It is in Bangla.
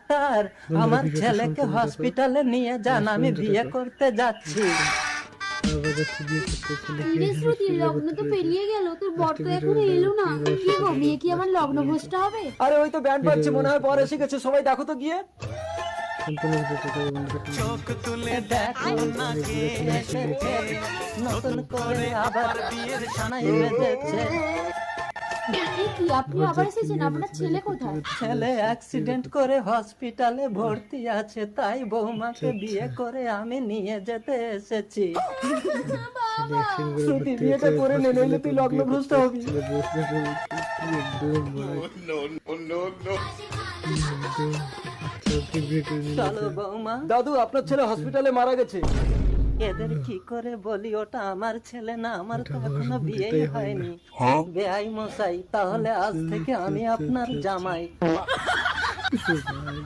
ডাক্তার, আমার ছেলেকে হসপিটালে নিয়ে যান, আমি বিয়ে করতে যাচ্ছি। কিরে শ্রুতি, লগ্ন তো পেরিয়ে গেল, তোর বর তো এখনো এলো না। কি গো, বিয়ে কি আমার লগ্ন ভ্রষ্টা হবে? আরে ওই তো ব্যান্ড বাজছে, মনে হয় পরে এসে গেছে, সবাই দেখো তো গিয়ে। দেখো না কে এসেছে, নতুন করে আবার বিয়ের সানাই বেজেছে। এ কি, আপনি আবার এসেছেন? আপনার ছেলে কোথায়? ছেলে অ্যাক্সিডেন্ট করে হসপিটালে ভর্তি আছে, তাই বৌমাকে বিয়ে করে আমি নিয়ে যেতে এসেছি। শ্রুতি, বিয়েটা করে নে, নইলে তুই লগ্ন ভ্রষ্ট হবি। চলো বৌমা। দাদু, আপনার ছেলে হসপিটালে মারা গেছে। এদের কি করে বলি, ওটা আমার ছেলে না, আমার তো এখনো বিয়েই হয়নি। বেআই মশাই, তাহলে আজ থেকে আমি আপনার জামাই।